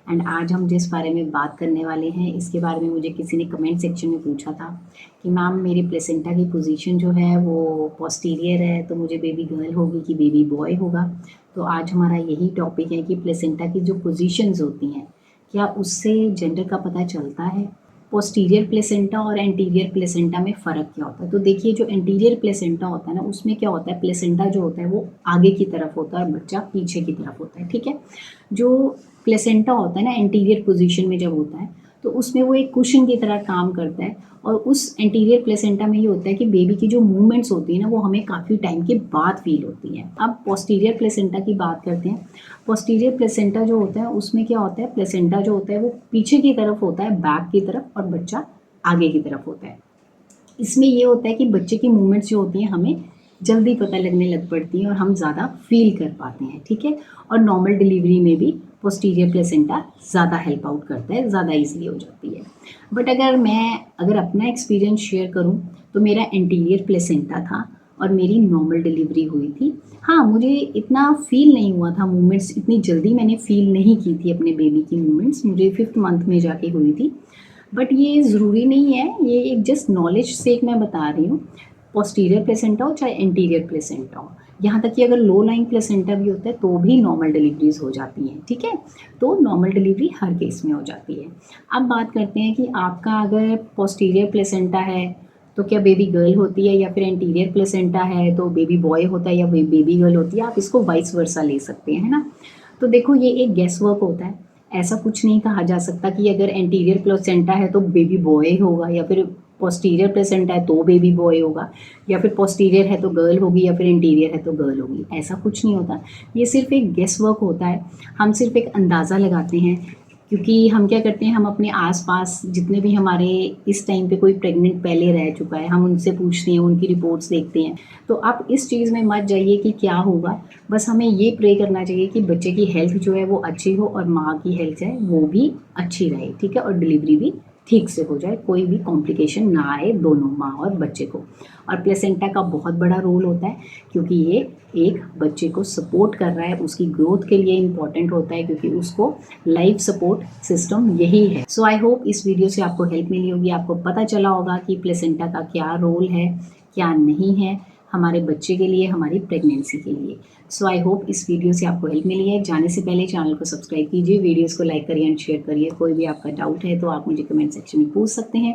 And आज हम जिस बारे में बात करने वाले हैं इसके बारे में मुझे किसी ने कमेंट सेक्शन में पूछा था कि मैम मेरी प्लेसेंटा की पोजीशन जो है वो पोस्टीरियर है, तो मुझे बेबी गर्ल होगी कि बेबी बॉय होगा। तो आज हमारा यही टॉपिक है कि प्लेसेंटा की जो पोजीशंस होती हैं क्या उससे जेंडर का पता चलता है, पोस्टीरियर प्लेसेंटा और एंटीरियर प्लेसेंटा में फ़र्क क्या होता है। तो देखिए, जो एंटीरियर प्लेसेंटा होता है ना, उसमें क्या होता है, प्लेसेंटा जो होता है वो आगे की तरफ होता है और बच्चा पीछे की तरफ होता है। ठीक है, जो प्लेसेंटा होता है ना एंटीरियर पोजीशन में जब होता है तो उसमें वो एक कुशन की तरह काम करता है, और उस एंटीरियर प्लेसेंटा में ये होता है कि बेबी की जो मूवमेंट्स होती है ना वो हमें काफ़ी टाइम के बाद फील होती हैं। अब पोस्टीरियर प्लेसेंटा की बात करते हैं। पोस्टीरियर प्लेसेंटा जो होता है उसमें क्या होता है, प्लेसेंटा जो होता है वो पीछे की तरफ होता है, बैक की तरफ, और बच्चा आगे की तरफ होता है। इसमें ये होता है कि बच्चे की मूवमेंट्स जो होती हैं हमें जल्दी पता लगने लग पड़ती हैं और हम ज़्यादा फील कर पाते हैं। ठीक है, और नॉर्मल डिलीवरी में भी पोस्टीरियर प्लेसेंटा ज़्यादा हेल्प आउट करता है, ज़्यादा ईजिली हो जाती है। बट अगर अपना एक्सपीरियंस शेयर करूँ तो मेरा एंटीरियर प्लेसेंटा था और मेरी नॉर्मल डिलीवरी हुई थी। हाँ, मुझे इतना फ़ील नहीं हुआ था, मूवमेंट्स इतनी जल्दी मैंने फ़ील नहीं की थी अपने बेबी की मूवमेंट्स, मुझे 5th मंथ में जाके हुई थी। बट ये ज़रूरी नहीं है, ये एक जस्ट नॉलेज से एक मैं बता रही हूँ। पोस्टीरियर प्लेसेंटा हो चाहे एंटीरियर प्लेसेंटा हो, यहाँ तक कि अगर लो लाइन प्लेसेंटा भी होता है तो भी नॉर्मल डिलीवरीज हो जाती हैं। ठीक है, तो नॉर्मल डिलीवरी हर केस में हो जाती है। अब बात करते हैं कि आपका अगर पोस्टीरियर प्लेसेंटा है तो क्या बेबी गर्ल होती है, या फिर एंटीरियर प्लेसेंटा है तो बेबी बॉय होता है या बेबी गर्ल होती है। आप इसको वाइस वर्सा ले सकते हैं, है ना। तो देखो, ये एक गेस वर्क होता है, ऐसा कुछ नहीं कहा जा सकता कि अगर एंटीरियर प्लेसेंटा है तो बेबी बॉय होगा, या फिर पोस्टीरियर प्लेसेंटा है तो बेबी बॉय होगा, या फिर पोस्टीरियर है तो गर्ल होगी, या फिर इंटीरियर है तो गर्ल होगी। ऐसा कुछ नहीं होता, ये सिर्फ एक गेस वर्क होता है। हम सिर्फ एक अंदाज़ा लगाते हैं, क्योंकि हम क्या करते हैं, हम अपने आसपास जितने भी हमारे इस टाइम पे कोई प्रेग्नेंट पहले रह चुका है हम उनसे पूछते हैं, उनकी रिपोर्ट्स देखते हैं। तो आप इस चीज़ में मत जाइए कि क्या होगा, बस हमें ये प्रे करना चाहिए कि बच्चे की हेल्थ जो है वो अच्छी हो और माँ की हेल्थ है वो भी अच्छी रहे। ठीक है, और डिलीवरी भी ठीक से हो जाए, कोई भी कॉम्प्लिकेशन ना आए दोनों माँ और बच्चे को। और प्लेसेंटा का बहुत बड़ा रोल होता है, क्योंकि ये एक बच्चे को सपोर्ट कर रहा है, उसकी ग्रोथ के लिए इम्पॉर्टेंट होता है, क्योंकि उसको लाइफ सपोर्ट सिस्टम यही है। सो आई होप इस वीडियो से आपको हेल्प मिली होगी, आपको पता चला होगा कि प्लेसेंटा का क्या रोल है, क्या नहीं है हमारे बच्चे के लिए, हमारी प्रेगनेंसी के लिए। सो आई होप इस वीडियो से आपको हेल्प मिली है। जाने से पहले चैनल को सब्सक्राइब कीजिए, वीडियोस को लाइक करिए एंड शेयर करिए। कोई भी आपका डाउट है तो आप मुझे कमेंट सेक्शन में पूछ सकते हैं।